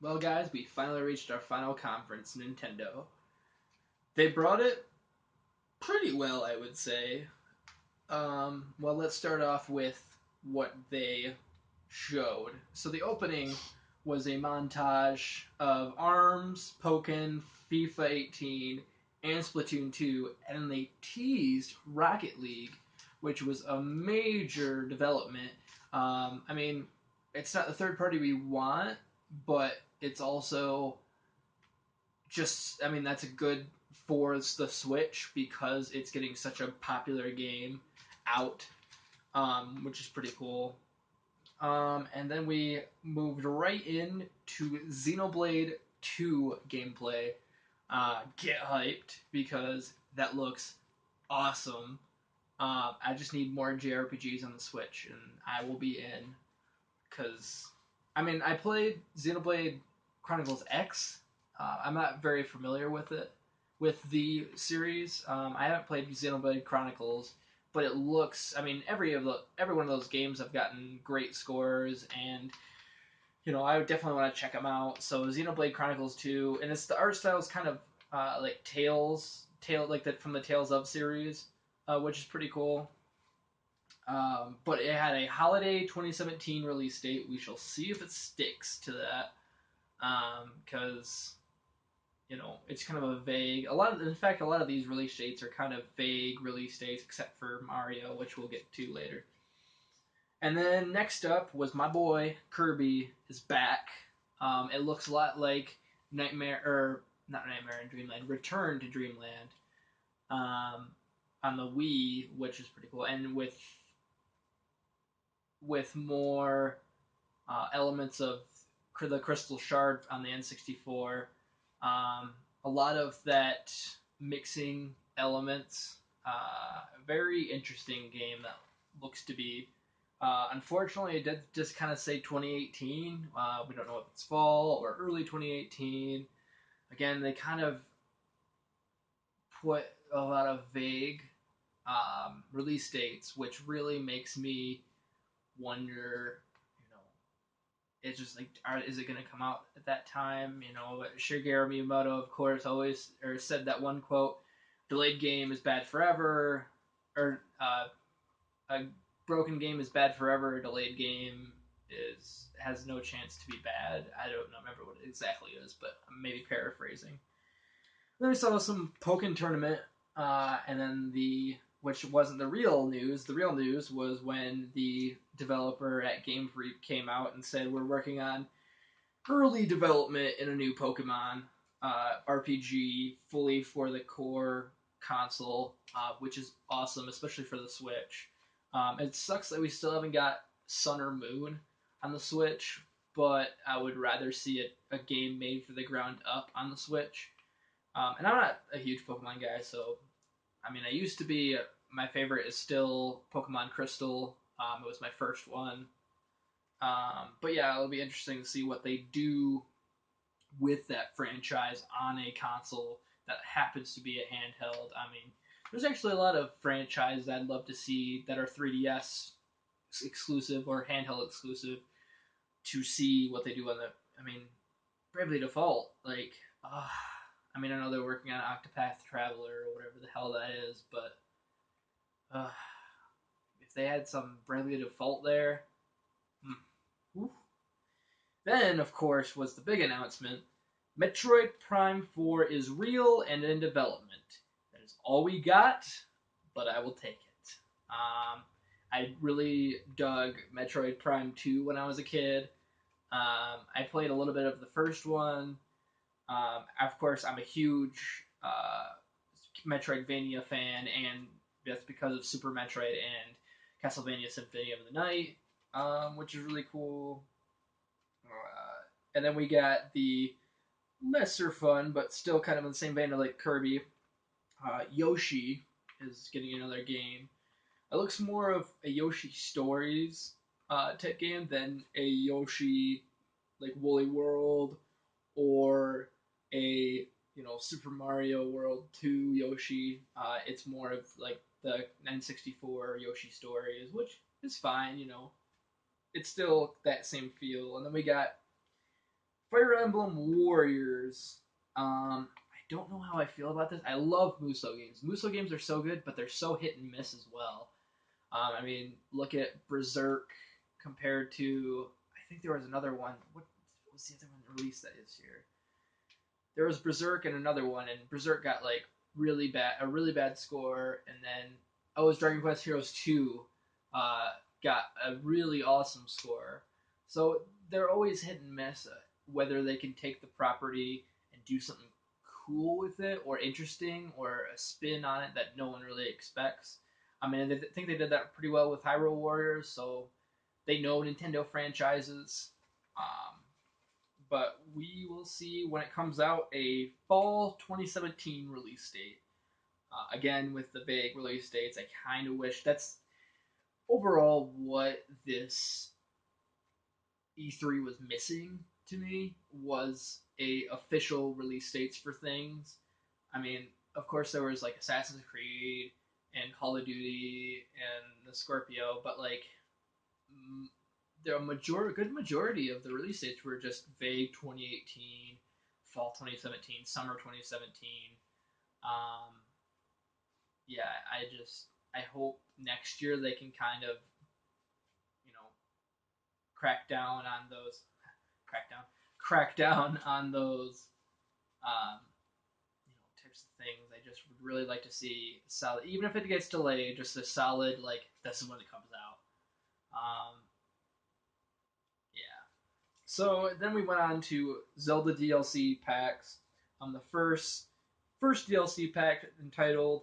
Well, guys, we finally reached our final conference, Nintendo. They brought it pretty well, I would say. Well, let's start off with what they showed. So the opening was a montage of ARMS, Pokken, FIFA 18, and Splatoon 2, and then they teased Rocket League, which was a major development. I mean, it's not the third party we want, but it's also just, I mean, that's a good for the Switch because it's getting such a popular game out, which is pretty cool. And then we moved right in to Xenoblade 2 gameplay. Get hyped because that looks awesome. I just need more JRPGs on the Switch, and I will be in. Because, I mean, I played Xenoblade Chronicles X. I'm not very familiar with it, with the series. I haven't played Xenoblade Chronicles, but it looks. I mean, every one of those games have gotten great scores, and I would definitely want to check them out. So Xenoblade Chronicles 2, and it's the art style is kind of like Tale like that from the Tales of series, which is pretty cool. But it had a holiday 2017 release date. We shall see if it sticks to that, because it's kind of a vague. In fact, a lot of these release dates are kind of vague release dates, except for Mario, which we'll get to later. And then next up was my boy Kirby is back. It looks a lot like Nightmare or not Nightmare in Dreamland, Return to Dreamland, on the Wii, which is pretty cool, and with more elements of the Crystal Shard on the N64. A lot of that mixing elements. Very interesting game that looks to be. Unfortunately, it did just kind of say 2018. We don't know if it's fall or early 2018. Again, they kind of put a lot of vague release dates, which really makes me wonder, it's just like, is it going to come out at that time? Shigeru Miyamoto, of course, always said that one quote: "Delayed game is bad forever," or "A broken game is bad forever. A delayed game has no chance to be bad." I don't remember what it exactly is, but I'm maybe paraphrasing. Then we saw some Pokken tournament, and then which wasn't the real news. The real news was when the developer at Game Freak came out and said, "We're working on early development in a new Pokemon RPG fully for the core console," which is awesome, especially for the Switch. It sucks that we still haven't got Sun or Moon on the Switch, but I would rather see a game made for the ground up on the Switch. And I'm not a huge Pokemon guy, so I mean, I used to be. My favorite is still Pokemon Crystal. It was my first one. But yeah, it'll be interesting to see what they do with that franchise on a console that happens to be a handheld. I mean, there's actually a lot of franchises I'd love to see that are 3DS exclusive or handheld exclusive to see what they do on the. I mean, Bravely Default, like, I mean, I know they're working on Octopath Traveler or whatever the hell that is, but uh, if they had some Bravely Default there, hmm. Then, of course, was the big announcement: Metroid Prime 4 is real and in development. That is all we got, but I will take it. I really dug Metroid Prime 2 when I was a kid. I played a little bit of the first one. Of course, I'm a huge Metroidvania fan, and that's because of Super Metroid and Castlevania Symphony of the Night, which is really cool. And then we got the lesser fun, but still kind of in the same vein of like Kirby. Yoshi is getting another game. It looks more of a Yoshi Stories type game than a Yoshi like Woolly World or a Super Mario World 2 Yoshi. It's more of like the N64 Yoshi Stories, which is fine. It's still that same feel. And then we got Fire Emblem Warriors. I don't know how I feel about this. I love Muso games. Muso games are so good, but they're so hit and miss as well. I mean, look at Berserk compared to. I think there was another one. What was the other one released that this year? There was Berserk and another one, and Berserk got like a really bad score, and then oh, it was Dragon Quest Heroes 2 got a really awesome score. So they're always hit and miss whether they can take the property and do something cool with it or interesting or a spin on it that no one really expects. I mean, I think they did that pretty well with Hyrule Warriors, so they know Nintendo franchises. Um, but we will see when it comes out a fall 2017 release date. Again, with the vague release dates, I kind of wish that's overall what this E3 was missing to me was a official release dates for things. I mean, of course there was like Assassin's Creed and Call of Duty and the Scorpio, but like good majority of the release dates were just vague 2018, fall 2017, summer 2017. Um, yeah, I hope next year they can kind of you know crack down on those crack down on those um, types of things. I just would really like to see solid, even if it gets delayed, just a solid like this is when it comes out. Yeah. So then we went on to Zelda DLC packs. The first DLC pack entitled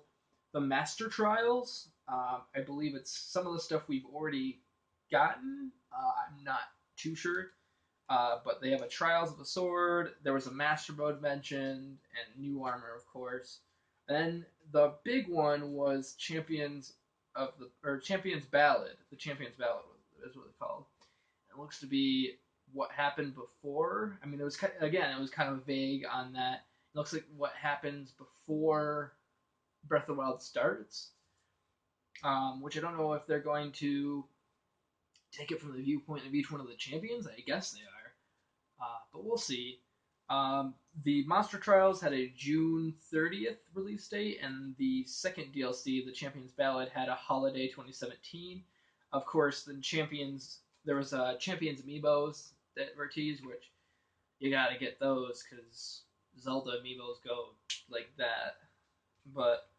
"The Master Trials." I believe it's some of the stuff we've already gotten. I'm not too sure, but they have a Trials of the Sword. There was a Master Mode mentioned, and new armor, of course. Then the big one was Champions Ballad. The Champions Ballad is what it's called. It looks to be what happened before. I mean, it was kind of vague on that. It looks like what happens before Breath of the Wild starts, which I don't know if they're going to take it from the viewpoint of each one of the champions. I guess they are, but we'll see. The Monster Trials had a June 30th release date, and the second DLC, the Champions Ballad, had a holiday 2017. Of course, there was Champions amiibos that were teased, which you gotta get those because Zelda amiibos go like that. But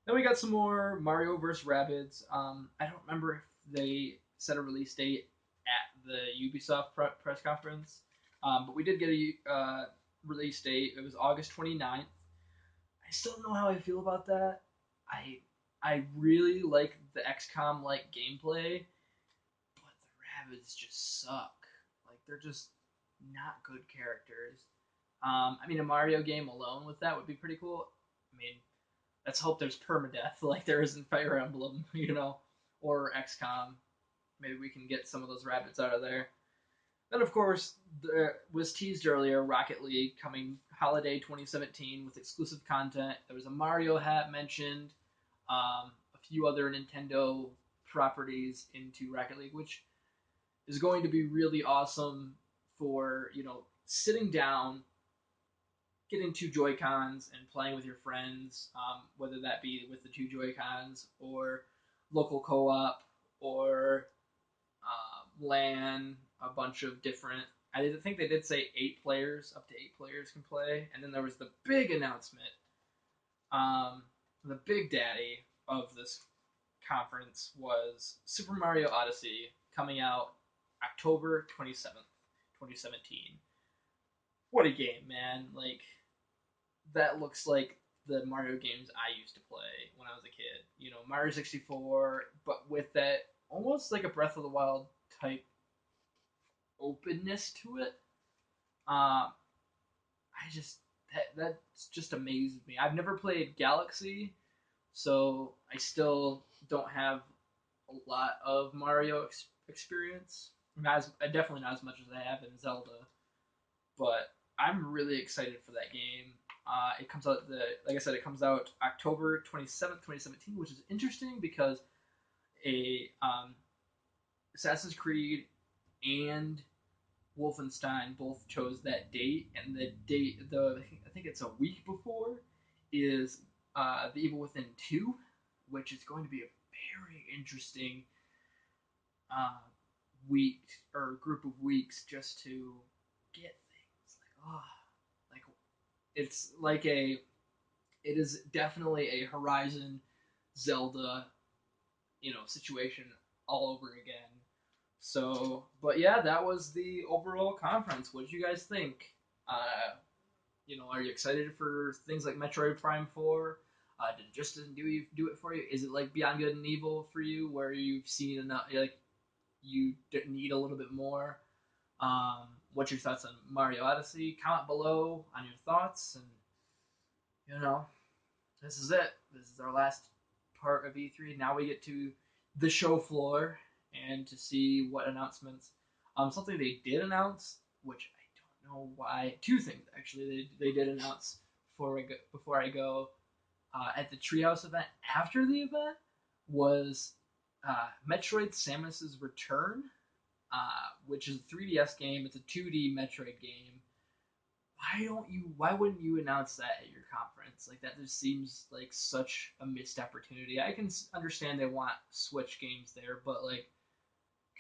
then we got some more Mario vs. Rabbids. I don't remember if they set a release date at the Ubisoft press conference, but we did get a release date. It was August 29th. I still don't know how I feel about that. I I really like the XCOM like gameplay, but the Rabbids just suck. Like they're just not good characters. I mean, a Mario game alone with that would be pretty cool. I mean, let's hope there's permadeath like there is in Fire Emblem, or XCOM. Maybe we can get some of those rabbits out of there. Then, of course, there was teased earlier Rocket League coming holiday 2017 with exclusive content. There was a Mario hat mentioned, a few other Nintendo properties into Rocket League, which is going to be really awesome for, sitting down, getting two Joy Cons and playing with your friends, whether that be with the two Joy Cons or local co op or LAN, a bunch of different. I think they did say 8 players, up to 8 players can play. And then there was the big announcement, the big daddy of this conference was Super Mario Odyssey coming out October 27th, 2017. What a game, man. Like, that looks like the Mario games I used to play when I was a kid. Mario 64, but with that almost like a Breath of the Wild type openness to it. I just that's just amazes me. I've never played Galaxy, so I still don't have a lot of Mario experience. Definitely not as much as I have in Zelda, but I'm really excited for that game. It comes out like I said, it comes out October 27th, 2017, which is interesting because a Assassin's Creed and Wolfenstein both chose that date, and the date, I think it's a week before, is The Evil Within 2, which is going to be a very interesting uh, week or group of weeks just to get things like it's like it is definitely a Horizon Zelda situation all over again. So, but yeah, that was the overall conference. What did you guys think? Are you excited for things like Metroid Prime 4? Did it just didn't do it for you? Is it like Beyond Good and Evil for you, where you've seen enough, like you need a little bit more? What's your thoughts on Mario Odyssey? Comment below on your thoughts, and you know, this is it. This is our last part of E3. Now we get to the show floor and to see what announcements. Something they did announce, which I don't know why. Two things actually they did announce before I go at the Treehouse event. After the event was Metroid: Samus's Return, which is a 3DS game. It's a 2D Metroid game. Why wouldn't you announce that at your conference? Like, that just seems like such a missed opportunity. I can understand they want Switch games there, but like,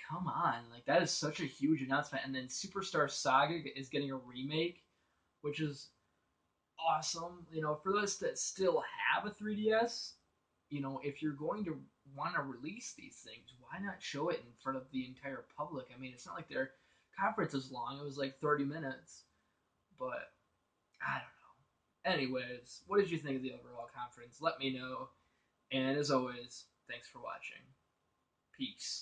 come on, like, that is such a huge announcement. And then Superstar Saga is getting a remake, which is awesome. For those that still have a 3DS, if you're going to want to release these things, why not show it in front of the entire public? I mean, it's not like their conference is long. It was like 30 minutes, but I don't know. Anyways, what did you think of the overall conference? Let me know. And as always, thanks for watching. Peace.